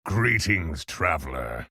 Greetings, traveler.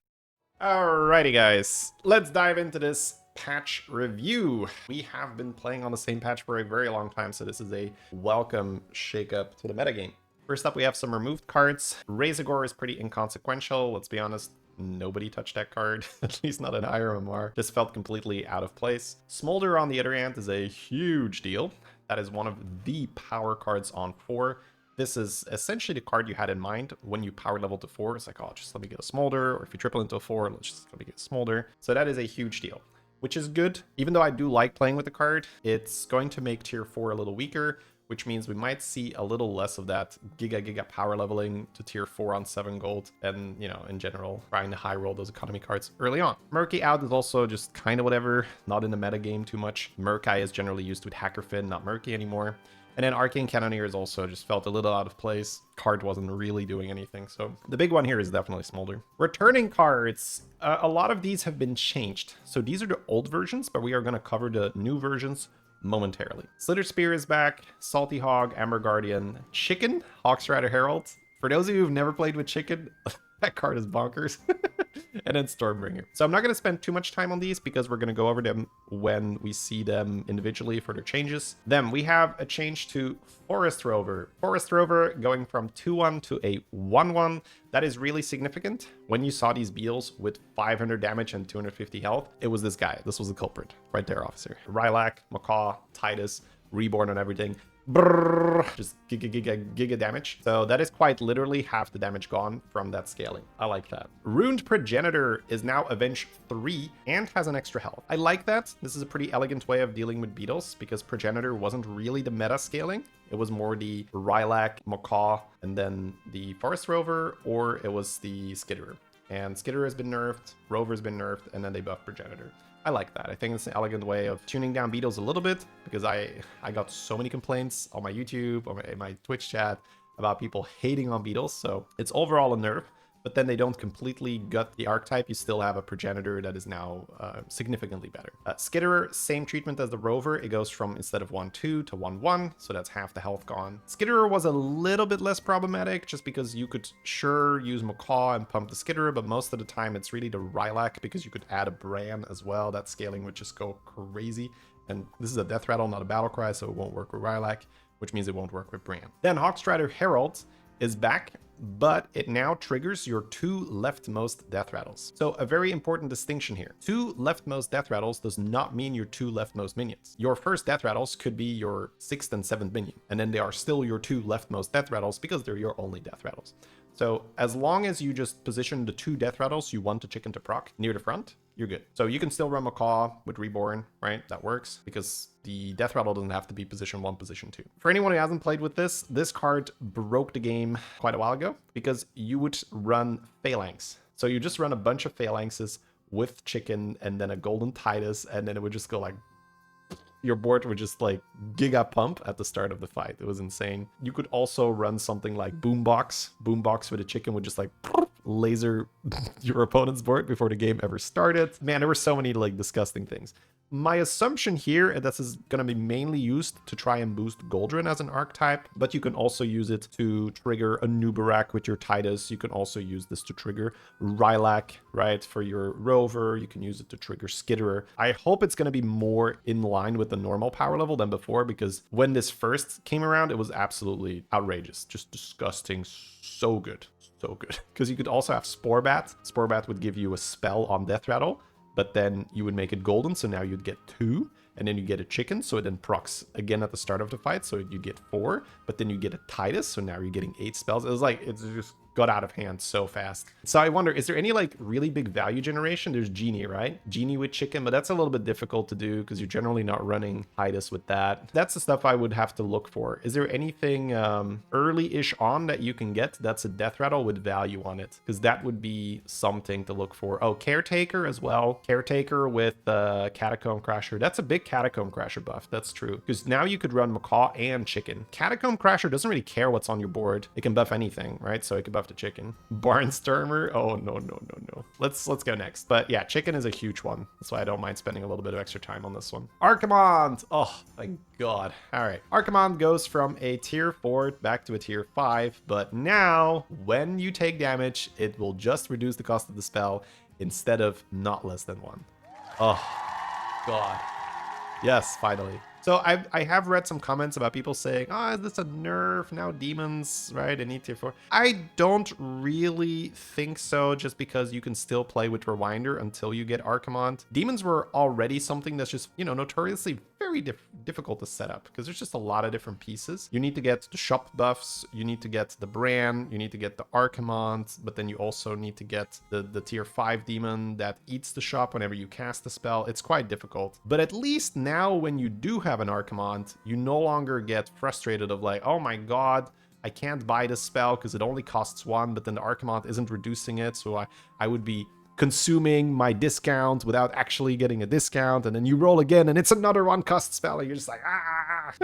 Alrighty guys, let's dive into this patch review. We have been playing on the same patch for a very long time, so this is a welcome shakeup to the metagame. First up, we have some removed cards. Razorgore is pretty inconsequential, let's be honest. Nobody touched that card, at least not an IRMR. This felt completely out of place. Smolder, on the other hand, is a huge deal. That is one of the power cards on 4. This is essentially the card you had in mind when you power level to 4. It's like, oh, just let me get a Smolder, or if you triple into a 4, let's just let me get a Smolder. So that is a huge deal, which is good. Even though I do like playing with the card, it's going to make tier 4 a little weaker, which means we might see a little less of that giga power leveling to tier 4 on 7 gold, and, you know, in general, trying to high roll those economy cards early on. Murky out is also just kind of whatever, not in the meta game too much. Murkai is generally used with Hackerfin, not Murky anymore. And then Arcane Cannoneers also just felt a little out of place. Card wasn't really doing anything, so the big one here is definitely Smolder. Returning cards, a lot of these have been changed. So these are the old versions, but we are going to cover the new versions momentarily. Slither Spear is back, Salty Hog, Amber Guardian, Chicken, Hawksrider Herald. For those of you who've never played with Chicken, that card is bonkers. And then Stormbringer. So I'm not going to spend too much time on these because we're going to go over them when we see them individually for their changes. Then we have a change to Forest Rover. Forest Rover going from 2-1 to a 1-1. That is really significant. When you saw these beetles with 500 damage and 250 health, it was this guy. This was the culprit. Right there, officer. Rylak, Macaw, Titus, Reborn and everything. Brrr, just giga damage. So that is quite literally half the damage gone from that scaling. I like that. Ruined Progenitor is now Avenge 3 and has an extra health. I like that. This is a pretty elegant way of dealing with beetles because Progenitor wasn't really the meta scaling. It was more the Rylak, Macaw, and then the Forest Rover, or it was the Skitterer. And Skitterer has been nerfed, Rover's been nerfed, and then they buffed Progenitor. I like that. I think it's an elegant way of tuning down beetles a little bit because I got so many complaints on my YouTube, or in my Twitch chat about people hating on beetles. So it's overall a nerf, but then they don't completely gut the archetype. You still have a Progenitor that is now significantly better. Skitterer, same treatment as the Rover. It goes from instead of 1-2 to 1-1, so that's half the health gone. Skitterer was a little bit less problematic just because you could sure use Macaw and pump the Skitterer, but most of the time it's really the Rylak because you could add a Bran as well. That scaling would just go crazy. And this is a death rattle, not a battle cry, so it won't work with Rylak, which means it won't work with Bran. Then Hawkstrider Herald is back, but it now triggers your 2 leftmost death rattles. So a very important distinction here. 2 leftmost death rattles does not mean your 2 leftmost minions. Your first death rattles could be your 6th and 7th minion, and then they are still your 2 leftmost death rattles because they're your only death rattles. So as long as you just position the 2 death rattles you want to chicken to proc near the front, you're good. So you can still run Macaw with Reborn, right? That works because the death rattle doesn't have to be position 1, position 2. For anyone who hasn't played with this card broke the game quite a while ago because you would run Phalanx. So you just run a bunch of Phalanxes with Chicken and then a Golden Titus, and then it would just go like, your board would just like giga pump at the start of the fight. It was insane. You could also run something like Boombox. Boombox with a chicken would just like laser your opponent's board before the game ever started. Man, there were so many like disgusting things. My assumption here is this is going to be mainly used to try and boost Goldrinn as an archetype, but you can also use it to trigger a Nubarak with your Titus. You can also use this to trigger Rylak, right, for your Rover. You can use it to trigger Skitterer. I hope it's going to be more in line with the normal power level than before, because when this first came around, it was absolutely outrageous. Just disgusting. So good. So good. Because you could also have Sporebat. Sporebat would give you a spell on Death Rattle, but then you would make it golden, so now you'd get 2, and then you get a chicken, so it then procs again at the start of the fight, so you get 4, but then you get a Titus, so now you're getting 8 spells. It was like, it's just got out of hand so fast. So I wonder, is there any like really big value generation? There's Genie, right? Genie with chicken, but that's a little bit difficult to do because you're generally not running Titus with that. That's the stuff I would have to look for. Is there anything early-ish on that you can get that's a death rattle with value on it? Because that would be something to look for. Oh, Caretaker as well. Caretaker with Catacomb Crasher. That's a big Catacomb Crasher buff. That's true. Because now you could run Macaw and Chicken. Catacomb Crasher doesn't really care what's on your board. It can buff anything, right? So it can buff buff to chicken. Barnstormer. Oh, no. Let's go next. But yeah, chicken is a huge one. That's why I don't mind spending a little bit of extra time on this one. Archimond. Oh, thank God. All right. Archimond goes from a tier 4 back to a tier 5. But now, when you take damage, it will just reduce the cost of the spell instead of not less than 1. Oh, God. Yes, finally. So I have read some comments about people saying, oh, is this a nerf? Now demons, right? They need tier 4. I don't really think so, just because you can still play with Rewinder until you get Archimond. Demons were already something that's just, you know, notoriously very difficult to set up because there's just a lot of different pieces. You need to get the shop buffs, you need to get the brand, you need to get the Archimond, but then you also need to get the tier 5 demon that eats the shop whenever you cast the spell. It's quite difficult. But at least now when you do have an Archimond, you no longer get frustrated of like, oh my God, I can't buy this spell because it only costs 1, but then the Archimond isn't reducing it, so I would be consuming my discount without actually getting a discount, and then you roll again and it's another 1 cost spell and you're just like, ah.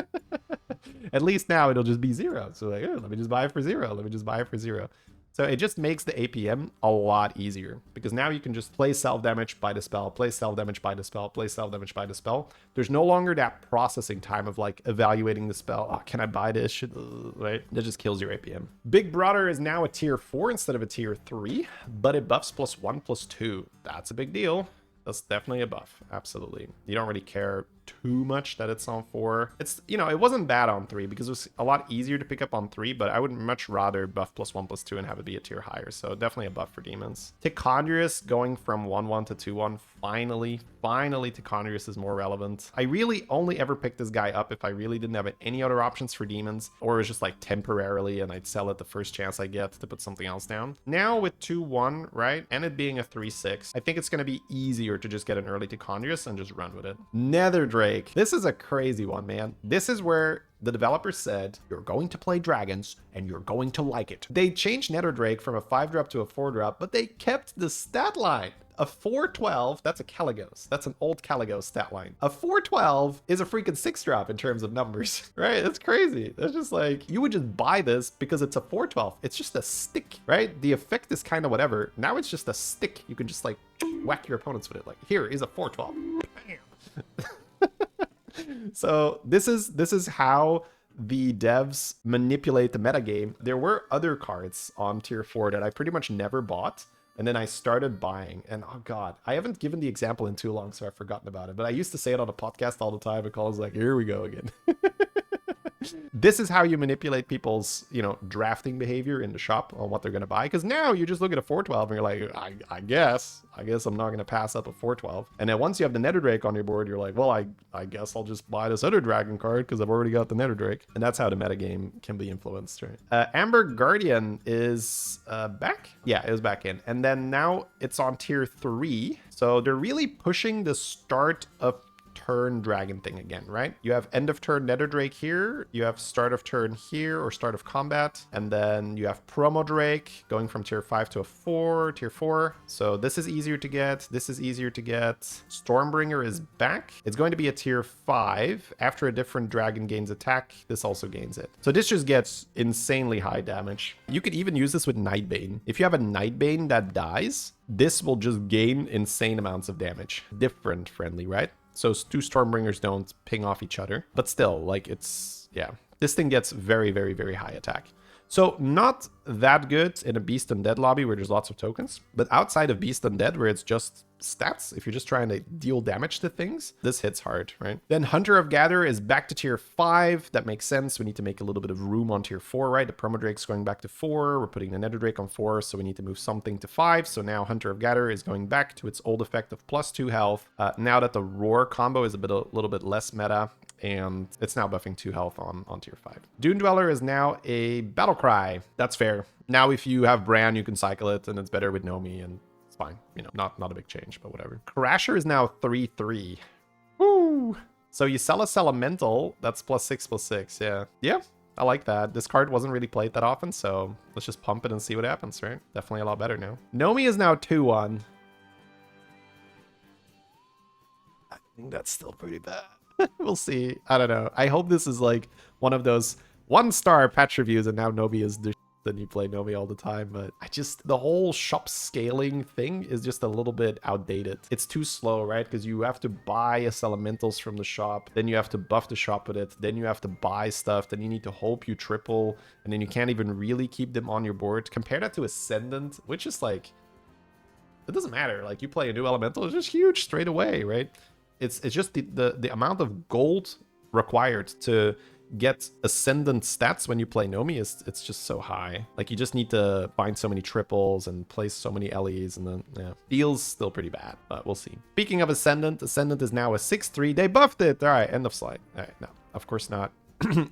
At least now it'll just be 0. So like, oh, let me just buy it for 0. Let me just buy it for 0. So it just makes the APM a lot easier because now you can just play self-damage by the spell, play self-damage by the spell, play self-damage by the spell. There's no longer that processing time of like evaluating the spell. Oh, can I buy this? Right? That just kills your APM. Big Brother is now a tier 4 instead of a tier 3, but it buffs +1/+2. That's a big deal. That's definitely a buff. Absolutely. You don't really care too much that it's on 4. It's, you know, it wasn't bad on 3 because it was a lot easier to pick up on 3, but I would much rather buff +1/+2 and have it be a tier higher. So definitely a buff for demons. Tichondrius going from 1/1 to 2/1. Finally, Tichondrius is more relevant. I really only ever picked this guy up if I really didn't have any other options for demons, or it was just like temporarily and I'd sell it the first chance I get to put something else down. Now with 2/1, right, and it being a 3/6, I think it's going to be easier to just get an early Tichondrius and just run with it. Nether Drake. This is a crazy one, man. This is where the developer said, you're going to play dragons and you're going to like it. They changed Nether Drake from a 5-drop to a 4-drop, but they kept the stat line. A 412, that's a Caligos. That's an old Caligos stat line. A 412 is a freaking 6-drop in terms of numbers, right? That's crazy. That's just like, you would just buy this because it's a 412. It's just a stick, right? The effect is kind of whatever. Now it's just a stick. You can just like whack your opponents with it. Like, here is a 412. Bam. So this is how the devs manipulate the metagame. There were other cards on tier 4 that I pretty much never bought. And then I started buying, and oh God, I haven't given the example in too long, so I've forgotten about it. But I used to say it on a podcast all the time, and Colin's like, here we go again. This is how you manipulate people's, you know, drafting behavior in the shop on what they're going to buy. Because now you just look at a 412 and you're like, I guess I'm not going to pass up a 412. And then once you have the Nether Drake on your board, you're like, well, I guess I'll just buy this other dragon card because I've already got the Nether Drake. And that's how the metagame can be influenced, right? Amber Guardian is back. Yeah, it was back in. And then now it's on tier 3. So they're really pushing the start of turn dragon thing again, right? You have end of turn Nether Drake here, you have start of turn here, or start of combat, and then you have promo Drake going from tier 5 to a tier 4. So this is easier to get, this is easier to get. Stormbringer is back. It's going to be a tier 5. After a different dragon gains attack, this also gains it. So this just gets insanely high damage. You could even use this with Nightbane. If you have a Nightbane that dies, this will just gain insane amounts of damage. Different friendly, right? So 2 Stormbringers don't ping off each other, but still, like, it's, yeah. This thing gets very, very, very high attack. So not that good in a Beast Undead lobby where there's lots of tokens, but outside of Beast Undead where it's just stats, if you're just trying to deal damage to things, this hits hard, right? Then Hunter of Gatherer is back to tier 5. That makes sense. We need to make a little bit of room on tier 4, right? The Promo Drake's going back to 4. We're putting the Nether Drake on 4, so we need to move something to 5. So now Hunter of Gatherer is going back to its old effect of +2 health. Now that the Roar combo is a little bit less meta, and it's now buffing 2 health on tier 5. Dune Dweller is now a Battle Cry. That's fair. Now if you have Bran, you can cycle it, and it's better with Nomi, and it's fine. You know, not a big change, but whatever. Crasher is now 3/3. Woo! So you sell a Elemental, that's +6/+6, yeah. Yeah, I like that. This card wasn't really played that often, so let's just pump it and see what happens, right? Definitely a lot better now. Nomi is now 2/1. I think that's still pretty bad. We'll see. I don't know. I hope this is like one of those 1-star patch reviews and now Nomi is the then you play Nomi all the time. But the whole shop scaling thing is just a little bit outdated. It's too slow, right? Because you have to buy S elementals from the shop, then you have to buff the shop with it, then you have to buy stuff, then you need to hope you triple, and then you can't even really keep them on your board. Compare that to Ascendant, which is like, it doesn't matter. Like, you play a new elemental, it's just huge straight away, right? It's just the amount of gold required to get Ascendant stats when you play Nomi it's just so high. Like, you just need to find so many triples and place so many LEs, and then yeah, feels still pretty bad, but we'll see. Speaking of Ascendant is now a 6/3. They buffed it. All right, end of slide. All right, no, of course not.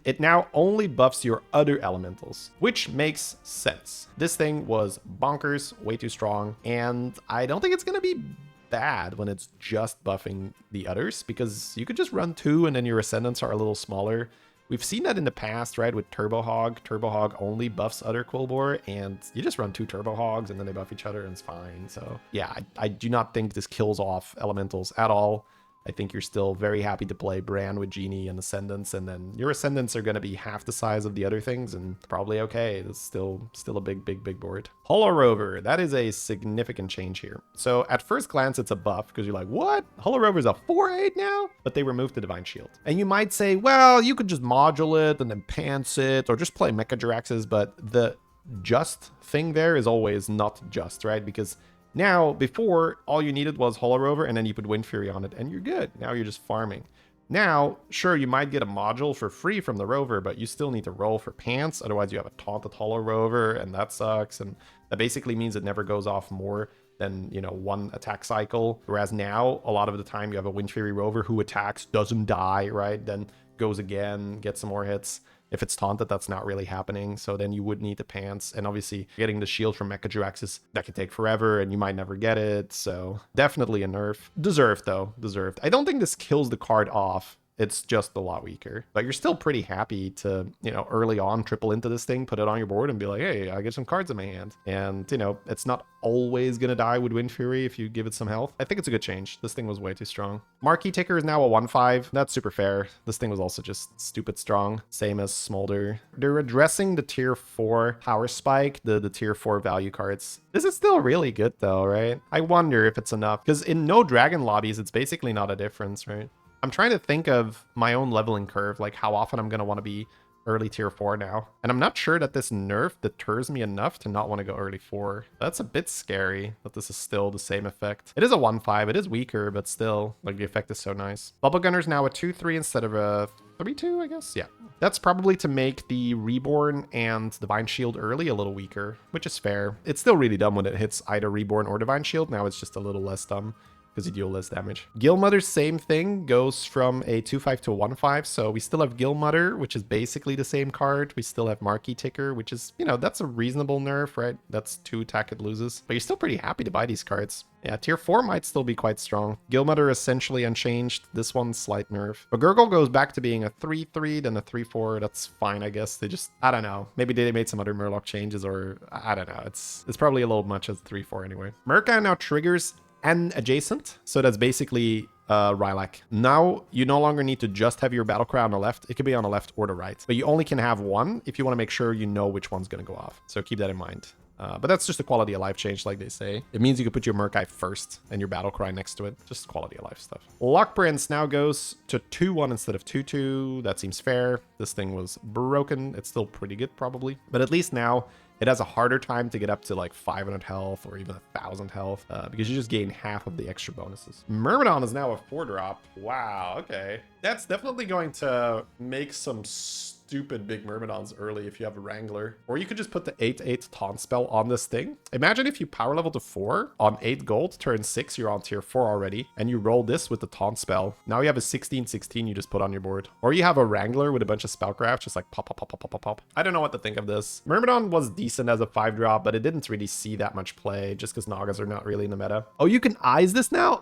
It now only buffs your other elementals, which makes sense. This thing was bonkers, way too strong, and I don't think it's gonna be bad when it's just buffing the others, because you could just run 2 and then your Ascendants are a little smaller. We've seen that in the past, right, with Turbo Hog. Turbo Hog only buffs other Quillbore, and you just run 2 Turbo Hogs and then they buff each other and it's fine. So yeah, I do not think this kills off elementals at all. I think you're still very happy to play Bran with Genie and Ascendants, and then your Ascendants are going to be half the size of the other things, and probably okay. It's still a big board. Hollow Rover, that is a significant change here. So at first glance, it's a buff, because you're like, what? Hollow Rover's a 4/8 now? But they removed the Divine Shield. And you might say, well, you could just module it and then pants it, or just play Mecha Jiraxes, but the just thing there is always not just, right? Because now, before, all you needed was Hollow Rover, and then you put Wind Fury on it, and you're good. Now you're just farming. Now, sure, you might get a module for free from the Rover, but you still need to roll for pants. Otherwise, you have a taunted Hollow Rover, and that sucks. And that basically means it never goes off more than, you know, 1 attack cycle. Whereas now, a lot of the time, you have a Wind Fury Rover who attacks, doesn't die, right? Then goes again, gets some more hits. If it's taunted, that's not really happening. So then you would need the pants. And obviously, getting the shield from Mecha Jiraxes, that could take forever and you might never get it. So definitely a nerf. Deserved, though. Deserved. I don't think this kills the card off. It's just a lot weaker. But you're still pretty happy to, you know, early on triple into this thing, put it on your board and be like, hey, I get some cards in my hand. And, you know, it's not always going to die with Wind Fury if you give it some health. I think it's a good change. This thing was way too strong. Marquee Ticker is now a 1/5. That's super fair. This thing was also just stupid strong. Same as Smolder. They're addressing the tier 4 power spike, the tier 4 value cards. This is still really good though, right? I wonder if it's enough. Because in no dragon lobbies, it's basically not a difference, right? I'm trying to think of my own leveling curve, like how often I'm going to want to be early tier 4 now. And I'm not sure that this nerf deters me enough to not want to go early 4. That's a bit scary that this is still the same effect. It is a 1/5. It is weaker, but still, like, the effect is so nice. Bubble Gunner's now a 2/3 instead of a 3/2, I guess. Yeah. That's probably to make the Reborn and Divine Shield early a little weaker, which is fair. It's still really dumb when it hits either Reborn or Divine Shield. Now it's just a little less dumb, because you deal less damage. Guildmother, same thing, goes from a 2/5 to a 1/5. So we still have Guildmother, which is basically the same card. We still have Marquee Ticker, which is, you know, that's a reasonable nerf, right? That's 2 attack it loses. But you're still pretty happy to buy these cards. Yeah, tier 4 might still be quite strong. Guildmother essentially unchanged. This one's slight nerf. But Gurgle goes back to being a 3/3, then a 3/4. That's fine, I guess. They just, I don't know. Maybe they made some other Murloc changes, or I don't know. It's probably a little much as a 3/4 anyway. Merca now triggers and adjacent, so that's basically Rylak. Now you no longer need to just have your battle cry on the left. It could be on the left or the right, but you only can have one if you want to make sure you know which one's going to go off. So keep that in mind. But that's just a quality of life change, like they say. It means you can put your Murkai first and your battle cry next to it. Just quality of life stuff. Lock Prince now goes to 2/1 instead of 2/2. That seems fair. This thing was broken. It's still pretty good, probably, but at least now it has a harder time to get up to like 500 health or even 1,000 health because you just gain half of the extra bonuses. Myrmidon is now a 4-drop. Wow, okay. That's definitely going to make some stupid big Myrmidons early if you have a Wrangler. Or you could just put the 8/8 taunt spell on this thing. Imagine if you power level to 4 on 8 gold, turn 6, you're on tier 4 already, and you roll this with the taunt spell. Now you have a 16/16 you just put on your board. Or you have a Wrangler with a bunch of spellcraft, just like pop, pop, pop, pop, pop, pop, pop. I don't know what to think of this. Myrmidon was decent as a 5-drop, but it didn't really see that much play just because Nagas are not really in the meta. Oh, you can eyes this now?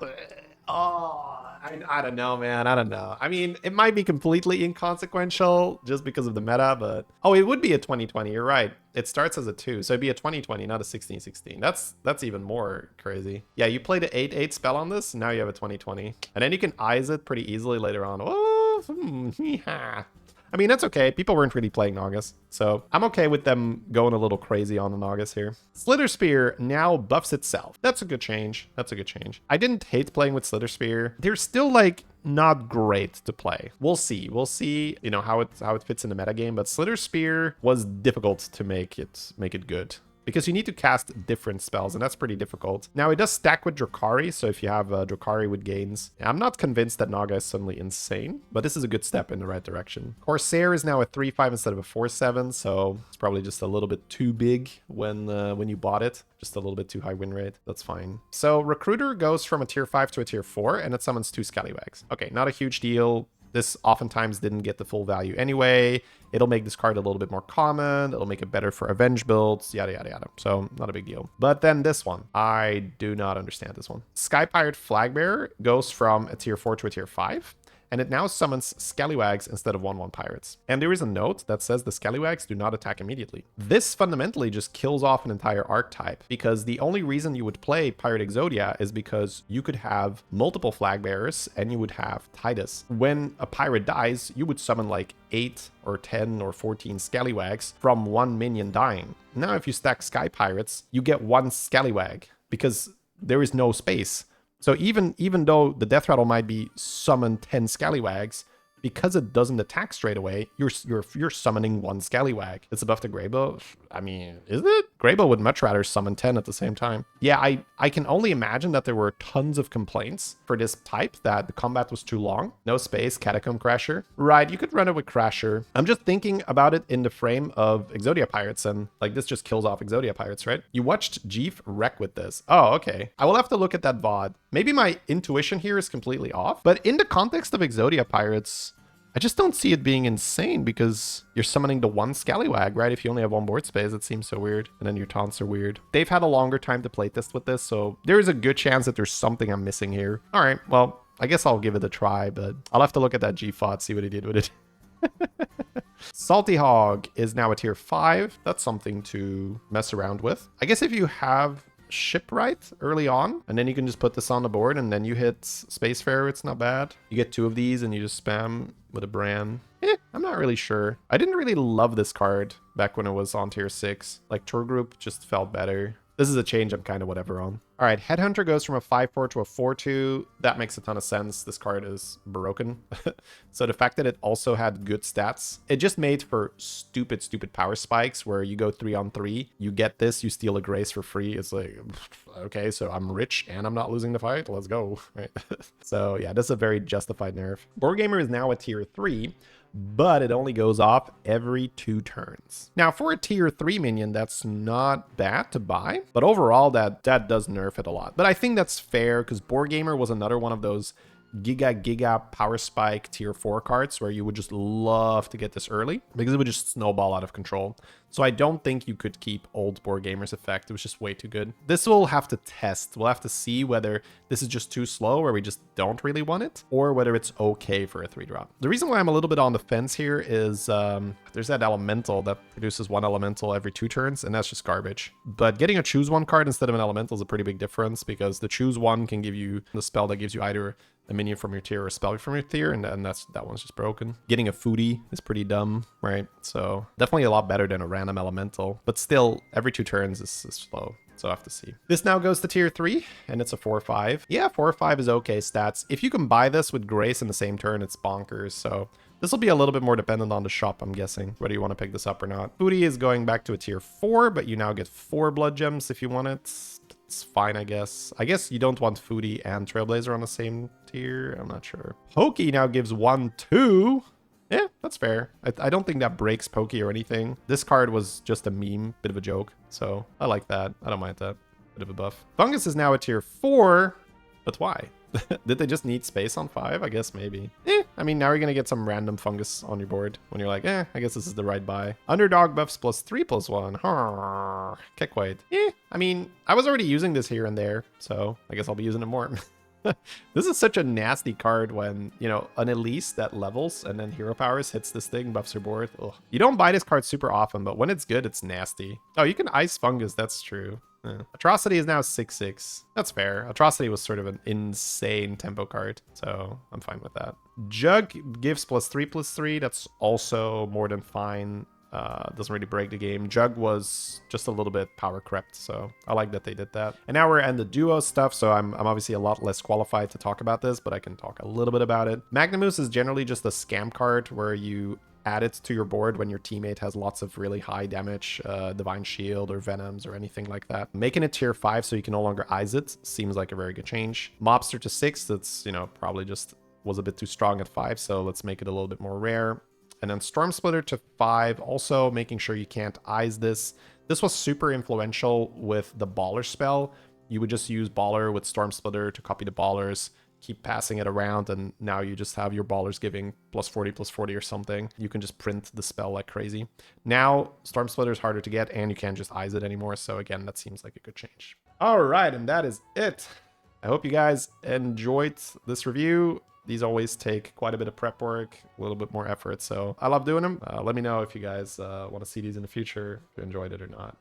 Oh, I don't know, man. I don't know. I mean, it might be completely inconsequential just because of the meta, but... Oh, it would be a 20/20. You're right. It starts as a 2, so it'd be a 20/20, not a 16/16. That's even more crazy. Yeah, you played an 8/8 spell on this, now you have a 20/20. And then you can eyes it pretty easily later on. Oh, yeah. I mean, that's okay. People weren't really playing Naugus, so I'm okay with them going a little crazy on the Naugus here. Slither Spear now buffs itself. That's a good change. That's a good change. I didn't hate playing with Slither Spear. They're still like not great to play. We'll see. We'll see, you know, how it fits in the metagame, but Slither Spear was difficult to make it good, because you need to cast different spells, and that's pretty difficult. Now, it does stack with Drukhari, so if you have Drukhari with gains, I'm not convinced that Naga is suddenly insane, but this is a good step in the right direction. Corsair is now a 3/5 instead of a 4/7, so it's probably just a little bit too big when you bought it. Just a little bit too high win rate. That's fine. So Recruiter goes from a tier 5 to a tier 4, and it summons 2 Scallywags. Okay, not a huge deal. This oftentimes didn't get the full value anyway. It'll make this card a little bit more common. It'll make it better for Avenge builds, yada, yada, yada. So not a big deal. But then this one, I do not understand this one. Sky Pirate Flagbearer goes from a tier 4 to a tier 5. And it now summons Scallywags instead of 1/1 pirates. And there is a note that says the Scallywags do not attack immediately. This fundamentally just kills off an entire archetype, because the only reason you would play Pirate Exodia is because you could have multiple flag bearers and you would have Titus. When a pirate dies, you would summon like 8 or 10 or 14 Scallywags from one minion dying. Now, if you stack Sky Pirates, you get 1 Scallywag because there is no space. So even though the death rattle might be summon 10 Scallywags, because it doesn't attack straight away, you're summoning 1 Scallywag. It's above the Greybow. I mean, is it? Greybow would much rather summon 10 at the same time. Yeah, I can only imagine that there were tons of complaints for this type, that the combat was too long. No space, Catacomb Crasher. Right, you could run it with Crasher. I'm just thinking about it in the frame of Exodia Pirates, and like this just kills off Exodia Pirates, right? You watched Jeef wreck with this. Oh, okay. I will have to look at that VOD. Maybe my intuition here is completely off, but in the context of Exodia Pirates, I just don't see it being insane, because you're summoning the 1 Scallywag, right? If you only have 1 board space, it seems so weird. And then your taunts are weird. They've had a longer time to playtest with this, so there is a good chance that there's something I'm missing here. All right, well, I guess I'll give it a try, but I'll have to look at that GFOT, see what he did with it. Salty Hog is now a tier 5. That's something to mess around with. I guess if you have Shipwright early on, and then you can just put this on the board, and then you hit Spacefarer, it's not bad. You get 2 of these and you just spam with a Bran. I'm not really sure. I didn't really love this card back when it was on tier 6. Like, Tour Group just felt better. This is a change I'm kind of whatever on. All right, Headhunter goes from a 5/4 to a 4/2. That makes a ton of sense. This card is broken. So the fact that it also had good stats, it just made for stupid power spikes where you go 3-on-3, you get this, you steal a Grace for free. It's like, okay, so I'm rich and I'm not losing the fight. Let's go, right? So yeah, this is a very justified nerf. Board Gamer is now a tier 3. But it only goes off every 2 turns. Now, for a tier 3 minion, that's not bad to buy, but overall that does nerf it a lot. But I think that's fair, because Board Gamer was another one of those giga power spike tier 4 cards where you would just love to get this early, because it would just snowball out of control. So I don't think you could keep old Board Gamer's effect. It was just way too good. This we'll have to test. We'll have to see whether this is just too slow, where we just don't really want it, or whether it's okay for a 3-drop. The reason why I'm a little bit on the fence here is there's that elemental that produces 1 elemental every 2 turns, and that's just garbage. But getting a choose 1 card instead of an elemental is a pretty big difference, because the choose 1 can give you the spell that gives you either a minion from your tier or a spell from your tier, and that one's just broken. Getting a foodie is pretty dumb, right? So definitely a lot better than a random elemental, but still every 2 turns is slow. So I have to see. This now goes to tier 3, and it's a 4/5. Yeah, 4/5 is okay stats. If you can buy this with Grace in the same turn, it's bonkers. So this will be a little bit more dependent on the shop, I'm guessing, whether you want to pick this up or not. Foodie is going back to a tier 4, but you now get 4 blood gems if you want it. It's fine, I guess. I guess you don't want Foodie and Trailblazer on the same tier. I'm not sure. Pokey now gives 1/2. Yeah, that's fair. I don't think that breaks Pokey or anything. This card was just a meme, bit of a joke. So I like that. I don't mind that. Bit of a buff. Fungus is now a tier 4, but why? Did they just need space on 5? I guess maybe. I mean, now you're going to get some random fungus on your board when you're like, I guess this is the right buy. Underdog buffs +3/+1. Can't quite. I mean, I was already using this here and there, so I guess I'll be using it more. This is such a nasty card when, you know, an Elise that levels and then Hero Powers hits this thing, buffs your board. Ugh. You don't buy this card super often, but when it's good, it's nasty. Oh, you can Ice Fungus. That's true. Atrocity is now 6/6. That's fair. Atrocity was sort of an insane tempo card, so I'm fine with that. Jug gives +3/+3. That's also more than fine. Doesn't really break the game. Jug was just a little bit power crept, so I like that they did that. And now we're in the duo stuff, so I'm obviously a lot less qualified to talk about this, but I can talk a little bit about it. Magnamus is generally just a scam card where you add it to your board when your teammate has lots of really high damage, Divine Shield or Venoms or anything like that. Making it tier 5 so you can no longer eyes it seems like a very good change. Mobster to 6, that's, you know, probably just was a bit too strong at 5, so let's make it a little bit more rare. And then Storm Splitter to 5, also making sure you can't eyes this. This was super influential with the Baller spell. You would just use Baller with Storm Splitter to copy the Ballers, keep passing it around, and now you just have your Ballers giving +40/+40 or something. You can just print the spell like crazy. Now, Storm Splitter is harder to get, and you can't just eyes it anymore, so again, that seems like a good change. All right, and that is it. I hope you guys enjoyed this review. These always take quite a bit of prep work, a little bit more effort, so I love doing them. Let me know if you guys want to see these in the future, if you enjoyed it or not.